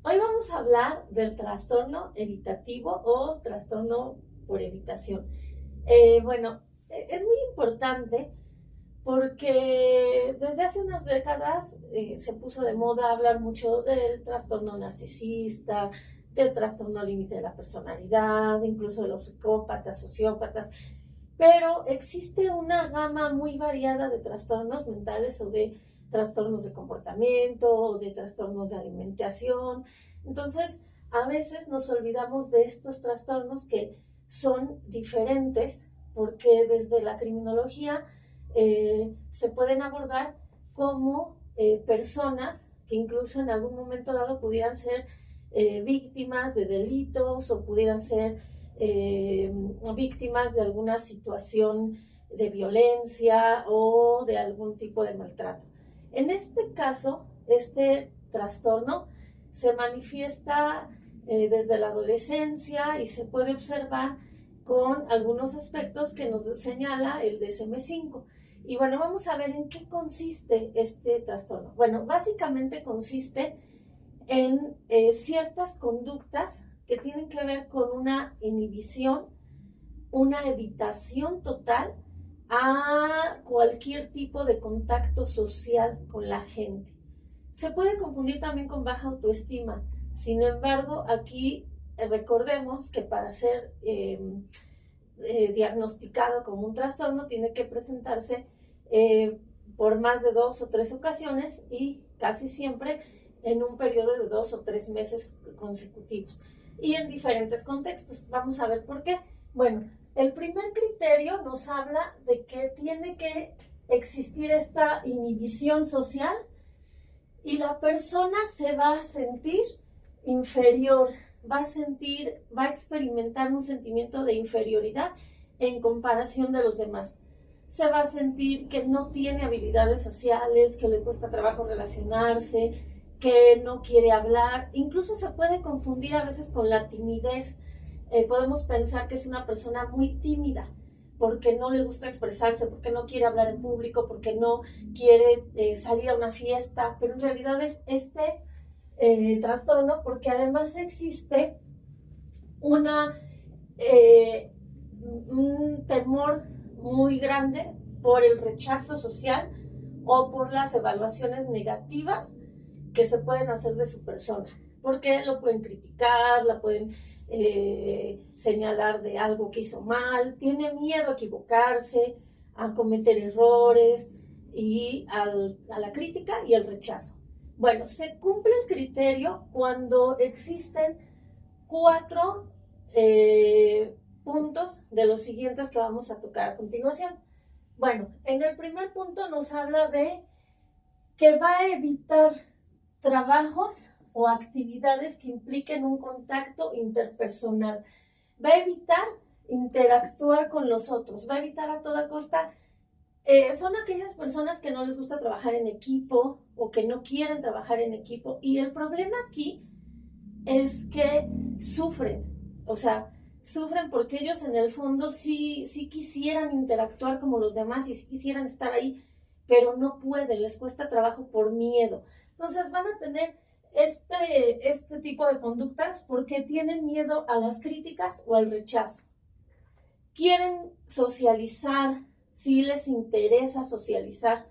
Hoy vamos a hablar del trastorno evitativo o trastorno por evitación. Es muy importante porque desde hace unas décadas se puso de moda hablar mucho del trastorno narcisista, del trastorno límite de la personalidad, incluso de los psicópatas, sociópatas, pero existe una gama muy variada de trastornos mentales o de trastornos de comportamiento o de trastornos de alimentación. Entonces, a veces nos olvidamos de estos trastornos que son diferentes porque desde la criminología se pueden abordar como personas que incluso en algún momento dado pudieran ser víctimas de delitos o pudieran ser víctimas de alguna situación de violencia o de algún tipo de maltrato. En este caso, este trastorno se manifiesta desde la adolescencia y se puede observar con algunos aspectos que nos señala el DSM-5. Y bueno, vamos a ver en qué consiste este trastorno. Bueno, básicamente consiste en ciertas conductas que tienen que ver con una inhibición, una evitación total a cualquier tipo de contacto social con la gente. Se puede confundir también con baja autoestima. Sin embargo, aquí recordemos que para ser diagnosticado como un trastorno tiene que presentarse por más de 2 o 3 ocasiones y casi siempre en un periodo de 2 o 3 meses consecutivos y en diferentes contextos. Vamos a ver por qué. Bueno, el primer criterio nos habla de que tiene que existir esta inhibición social y la persona se va a sentir inferior, va a experimentar un sentimiento de inferioridad en comparación de los demás. Se va a sentir que no tiene habilidades sociales, que le cuesta trabajo relacionarse, que no quiere hablar, incluso se puede confundir a veces con la timidez. Podemos pensar que es una persona muy tímida porque no le gusta expresarse, porque no quiere hablar en público, porque no quiere salir a una fiesta, pero en realidad es este trastorno porque además existe una, un temor muy grande por el rechazo social o por las evaluaciones negativas que se pueden hacer de su persona, porque lo pueden criticar, la pueden señalar de algo que hizo mal, tiene miedo a equivocarse, a cometer errores y a la crítica y al rechazo. Bueno, se cumple el criterio cuando existen 4 puntos de los siguientes que vamos a tocar a continuación. Bueno, en el primer punto nos habla de que va a evitar trabajos o actividades que impliquen un contacto interpersonal. Va a evitar interactuar con los otros, va a evitar a toda costa. Son aquellas personas que no les gusta trabajar en equipo o que no quieren trabajar en equipo. Y el problema aquí es que sufren, o sea, sufren porque ellos en el fondo sí quisieran interactuar como los demás y sí quisieran estar ahí, pero no pueden, les cuesta trabajo por miedo. Entonces van a tener este tipo de conductas porque tienen miedo a las críticas o al rechazo. Quieren socializar, sí les interesa socializar,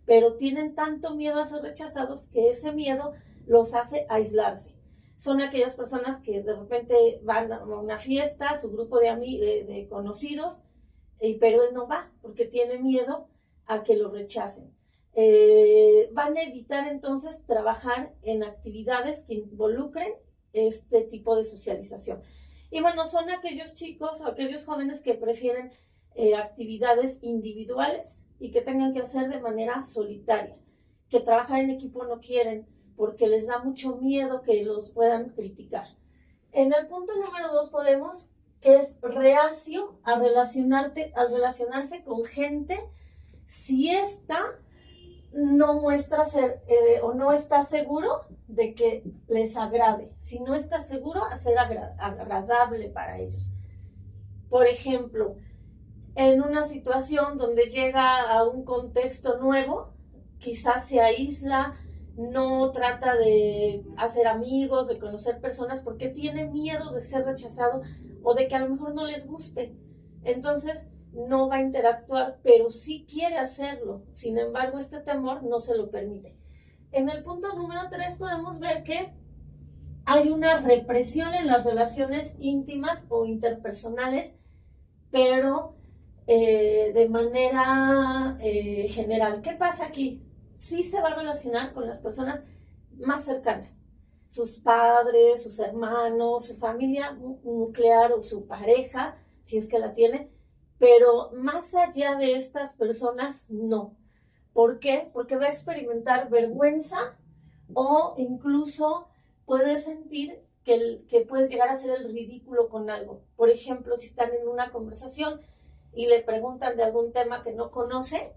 pero tienen tanto miedo a ser rechazados que ese miedo los hace aislarse. Son aquellas personas que de repente van a una fiesta, a su grupo de conocidos, pero él no va porque tiene miedo a que lo rechacen. Van a evitar entonces trabajar en actividades que involucren este tipo de socialización. Y bueno, son aquellos chicos o aquellos jóvenes que prefieren actividades individuales y que tengan que hacer de manera solitaria, que trabajar en equipo no quieren porque les da mucho miedo que los puedan criticar. En el punto número 2 podemos que es reacio a relacionarse con gente si ésta no muestra ser o no está seguro de que les agrade, si no está seguro a ser agradable para ellos. Por ejemplo, en una situación donde llega a un contexto nuevo, quizás se aísla, no trata de hacer amigos, de conocer personas, porque tiene miedo de ser rechazado o de que a lo mejor no les guste. Entonces no va a interactuar, pero sí quiere hacerlo. Sin embargo, este temor no se lo permite. En el punto número 3 podemos ver que hay una represión en las relaciones íntimas o interpersonales, pero de manera general. ¿Qué pasa aquí? Sí se va a relacionar con las personas más cercanas, sus padres, sus hermanos, su familia nuclear o su pareja, si es que la tiene, pero más allá de estas personas, no. ¿Por qué? Porque va a experimentar vergüenza o incluso puede sentir que puede llegar a ser el ridículo con algo. Por ejemplo, si están en una conversación y le preguntan de algún tema que no conoce,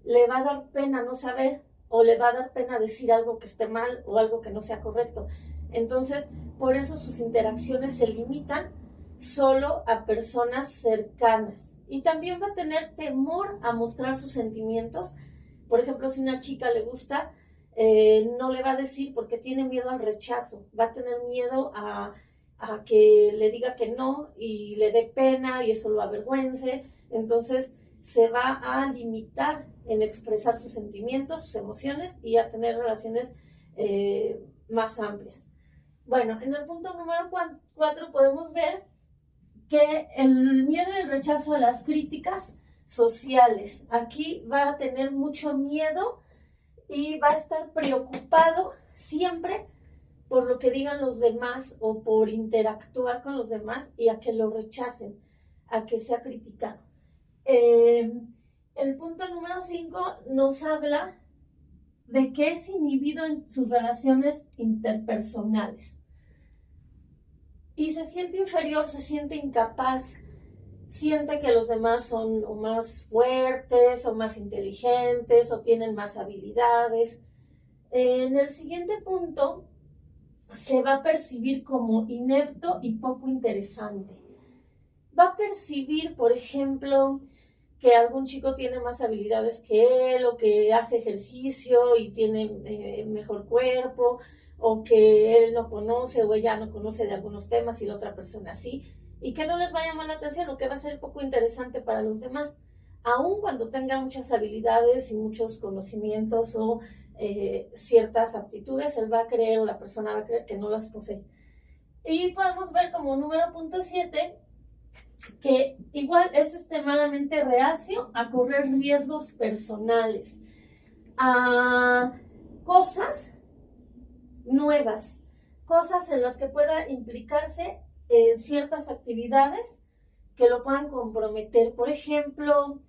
le va a dar pena no saber o le va a dar pena decir algo que esté mal o algo que no sea correcto. Entonces, por eso sus interacciones se limitan solo a personas cercanas. Y también va a tener temor a mostrar sus sentimientos. Por ejemplo, si una chica le gusta, no le va a decir porque tiene miedo al rechazo. Va a tener miedo a que le diga que no y le dé pena y eso lo avergüence. Entonces se va a limitar en expresar sus sentimientos, sus emociones y a tener relaciones más amplias. Bueno, en el punto número 4 podemos ver que el miedo y el rechazo a las críticas sociales. Aquí va a tener mucho miedo y va a estar preocupado siempre por lo que digan los demás o por interactuar con los demás y a que lo rechacen, a que sea criticado. El punto número 5 nos habla de que es inhibido en sus relaciones interpersonales y se siente inferior, se siente incapaz, siente que los demás son o más fuertes o más inteligentes o tienen más habilidades. En el siguiente punto se va a percibir como inepto y poco interesante. Va a percibir, por ejemplo, que algún chico tiene más habilidades que él o que hace ejercicio y tiene mejor cuerpo o que él no conoce o ella no conoce de algunos temas y la otra persona sí, y que no les va a llamar la atención o que va a ser poco interesante para los demás, aun cuando tenga muchas habilidades y muchos conocimientos o ciertas aptitudes, él va a creer o la persona va a creer que no las posee. Y podemos ver como número punto 7 que igual es extremadamente reacio a correr riesgos personales, a cosas nuevas, cosas en las que pueda implicarse en ciertas actividades que lo puedan comprometer. Por ejemplo,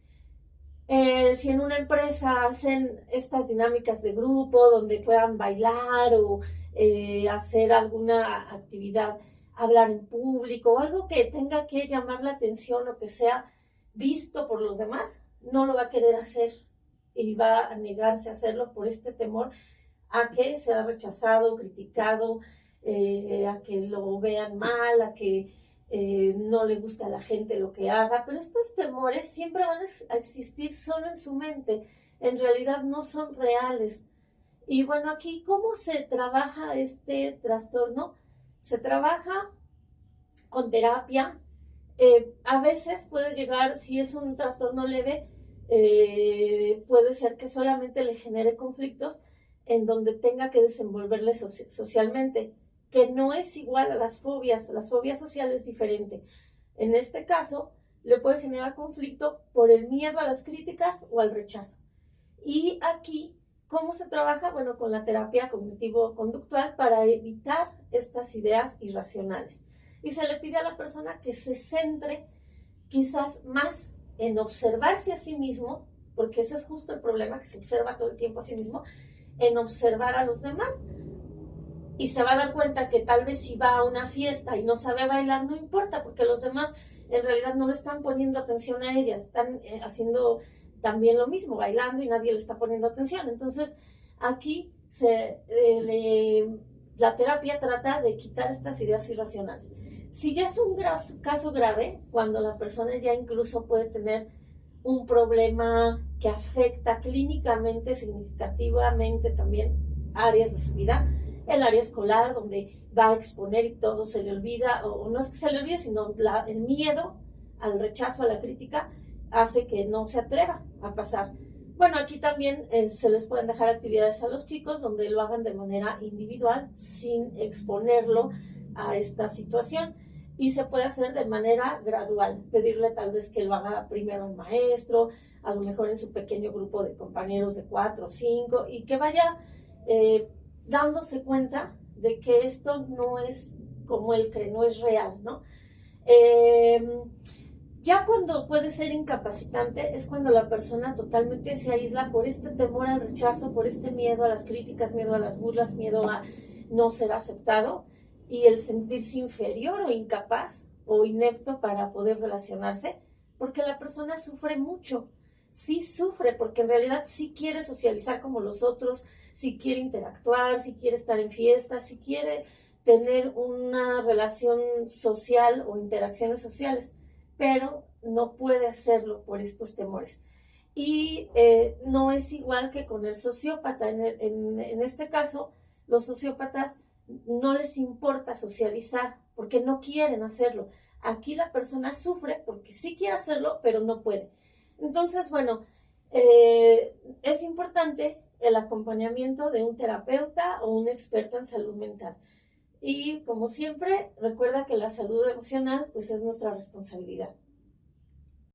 si en una empresa hacen estas dinámicas de grupo donde puedan bailar o hacer alguna actividad, hablar en público o algo que tenga que llamar la atención o que sea visto por los demás, no lo va a querer hacer y va a negarse a hacerlo por este temor a que sea rechazado, criticado, a que lo vean mal, a que no le gusta a la gente lo que haga. Pero estos temores siempre van a existir solo en su mente, en realidad no son reales. Y bueno, aquí, ¿cómo se trabaja este trastorno? Se trabaja con terapia. A veces puede llegar, si es un trastorno leve, puede ser que solamente le genere conflictos en donde tenga que desenvolverle socialmente, que no es igual a las fobias. Las fobias sociales es diferente. En este caso, le puede generar conflicto por el miedo a las críticas o al rechazo. Y aquí, ¿cómo se trabaja? Bueno, con la terapia cognitivo-conductual para evitar estas ideas irracionales. Y se le pide a la persona que se centre quizás más en observarse a sí mismo, porque ese es justo el problema, que se observa todo el tiempo a sí mismo, en observar a los demás. Y se va a dar cuenta que tal vez si va a una fiesta y no sabe bailar, no importa, porque los demás en realidad no le están poniendo atención a ella, están haciendo también lo mismo, bailando y nadie le está poniendo atención. Entonces, aquí la terapia trata de quitar estas ideas irracionales. Si ya es un caso grave, cuando la persona ya incluso puede tener un problema que afecta clínicamente, significativamente también áreas de su vida, el área escolar, donde va a exponer y todo se le olvida, o no es que se le olvide, sino el miedo al rechazo, a la crítica, hace que no se atreva a pasar. Bueno, aquí también se les pueden dejar actividades a los chicos donde lo hagan de manera individual sin exponerlo a esta situación, y se puede hacer de manera gradual, pedirle tal vez que lo haga primero al maestro, a lo mejor en su pequeño grupo de compañeros de 4 o 5, y que vaya dándose cuenta de que esto no es como él cree, no es real, ¿no? Ya cuando puede ser incapacitante es cuando la persona totalmente se aísla por este temor al rechazo, por este miedo a las críticas, miedo a las burlas, miedo a no ser aceptado y el sentirse inferior o incapaz o inepto para poder relacionarse, porque la persona sufre mucho. Sí sufre porque en realidad sí quiere socializar como los otros, sí quiere interactuar, sí quiere estar en fiestas, sí quiere tener una relación social o interacciones sociales, pero no puede hacerlo por estos temores. Y no es igual que con el sociópata. En este caso, los sociópatas no les importa socializar porque no quieren hacerlo. Aquí la persona sufre porque sí quiere hacerlo, pero no puede. Entonces, bueno, es importante el acompañamiento de un terapeuta o un experto en salud mental. Y como siempre, recuerda que la salud emocional pues es nuestra responsabilidad.